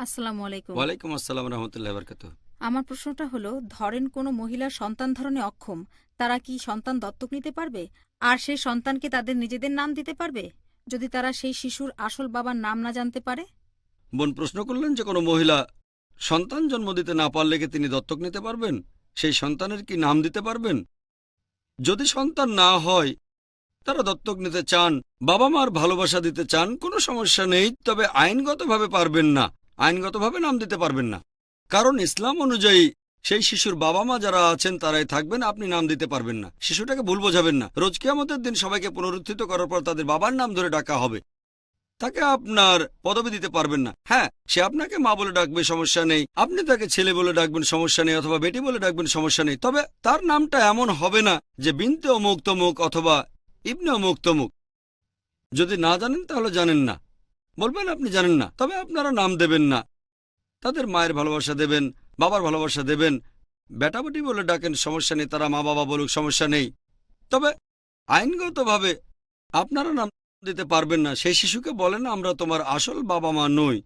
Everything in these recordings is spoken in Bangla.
আসসালামু আলাইকুম। ওয়ালাইকুম আসসালাম রহমতুল্লাহ বরকাত। আমার প্রশ্নটা হলো, ধরেন কোনো মহিলার সন্তান ধারণে অক্ষম, তারা কি সন্তান দত্তক নিতে পারবে? আর সেই সন্তানকে তাদের নিজেদের নাম দিতে পারবে, যদি তারা সেই শিশুর আসল বাবার নাম না জানতে পারে? বোন প্রশ্ন করলেন যে কোনো মহিলা সন্তান জন্ম দিতে না পারলে কি তিনি দত্তক নিতে পারবেন, সেই সন্তানের কি নাম দিতে পারবেন? যদি সন্তান না হয়, তারা দত্তক নিতে চান, বাবা মার ভালোবাসা দিতে চান, কোনো সমস্যা নেই, তবে আইনগতভাবে পারবেন না, আইনগতভাবে নাম দিতে পারবেন না। কারণ ইসলাম অনুযায়ী সেই শিশুর বাবা মা যারা আছেন তারাই থাকবেন, আপনি নাম দিতে পারবেন না। শিশুটাকে ভুল বোঝাবেন না। রোজ কিয়ামতের দিন সবাইকে পুনরুত্থিত করার পর তাদের বাবার নাম ধরে ডাকা হবে, তাকে আপনার পদবি দিতে পারবেন না। হ্যাঁ, সে আপনাকে মা বলে ডাকবে, সমস্যা নেই, আপনি তাকে ছেলে বলে ডাকবেন, সমস্যা নেই, অথবা বেটি বলে ডাকবেন, সমস্যা নেই, তবে তার নামটা এমন হবে না যে বিনতে অমুক তমুক অথবা ইবনে অমুক তমুক। যদি না জানেন তাহলে জানেন না, বলবেন আপনি জানেন না, তবে আপনারা নাম দেবেন না। তাদের মায়ের ভালোবাসা দেবেন, বাবার ভালোবাসা দেবেন, বেটা বেটি বলে ডাকেন, সমস্যা নেই, তারা মা বাবা বলুক, সমস্যা নেই, তবে আইনগতভাবে আপনারা নাম দিতে পারবেন না। সেই শিশুকে বলেন আমরা তোমার আসল বাবা মা নই।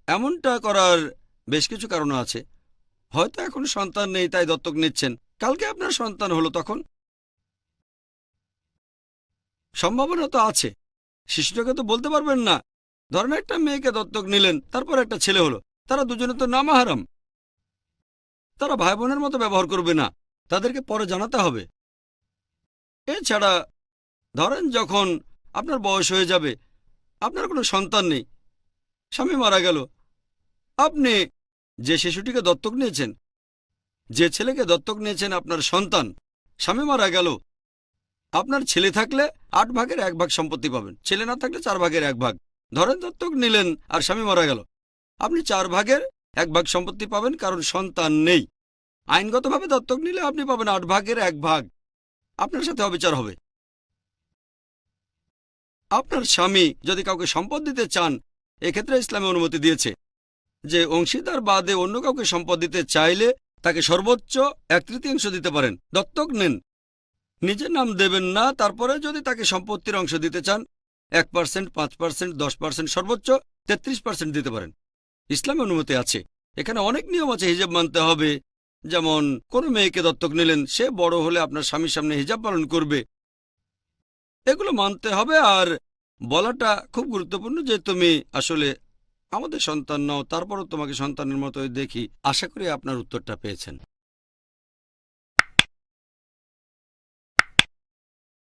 এমনটা করার বেশ কিছু কারণ আছে। হয়তো এখন সন্তান নেই তাই দত্তক নিচ্ছেন, কালকে আপনার সন্তান হলো, তখন সম্ভাবনা তো আছে। শিশুটাকে তো বলতে পারবেন না। ধরেন একটা মেয়েকে দত্তক নিলেন, তারপর একটা ছেলে হলো, তারা দুজনে তো নামাহারাম, তারা ভাই বোনের মতো ব্যবহার করবে না, তাদেরকে পরে জানাতে হবে। এছাড়া ধরেন যখন আপনার বয়স হয়ে যাবে, আপনার কোনো সন্তান নেই, স্বামী মারা গেল, আপনি যে শিশুটিকে দত্তক নিয়েছেন, যে ছেলেকে দত্তক নিয়েছেন আপনার সন্তান, স্বামী মারা গেল, আপনার ছেলে থাকলে 8/1 সম্পত্তি পাবেন, ছেলে না থাকলে 4/1। ধরেন দত্তক নিলেন আর স্বামী মারা গেল, আপনি 4/1 সম্পত্তি পাবেন, কারণ সন্তান নেই। আইনগতভাবে দত্তক নিলে আপনি পাবেন 8/1। আপনার সাথে অবিচার হবে। আপনার স্বামী যদি কাউকে সম্পদ দিতে চান, এক্ষেত্রে ইসলামে অনুমতি দিয়েছে যে অংশীদার বাদে অন্য কাউকে সম্পদ দিতে চাইলে তাকে সর্বোচ্চ 1/3 দিতে পারেন। দত্তক নেন, নিজের নাম দেবেন না, তারপরে যদি তাকে সম্পত্তির অংশ দিতে চান 1%, 5%, 10%, সর্বোচ্চ 33% দিতে পারেন। ইসলামে অনুমতি আছে। এখানে অনেক নিয়ম আছে, হিজাব মানতে হবে। যেমন কোনো মেয়েকে দত্তক নিলেন, সে বড় হলে আপনার স্বামীর সামনে হিজাব পালন করবে, এগুলো মানতে হবে। আর বলাটা খুব গুরুত্বপূর্ণ যে তুমি আসলে আমাদের সন্তান নও, তারপরও তোমাকে সন্তানের মতোই দেখি। আশা করি আপনার উত্তরটা পেয়েছেন।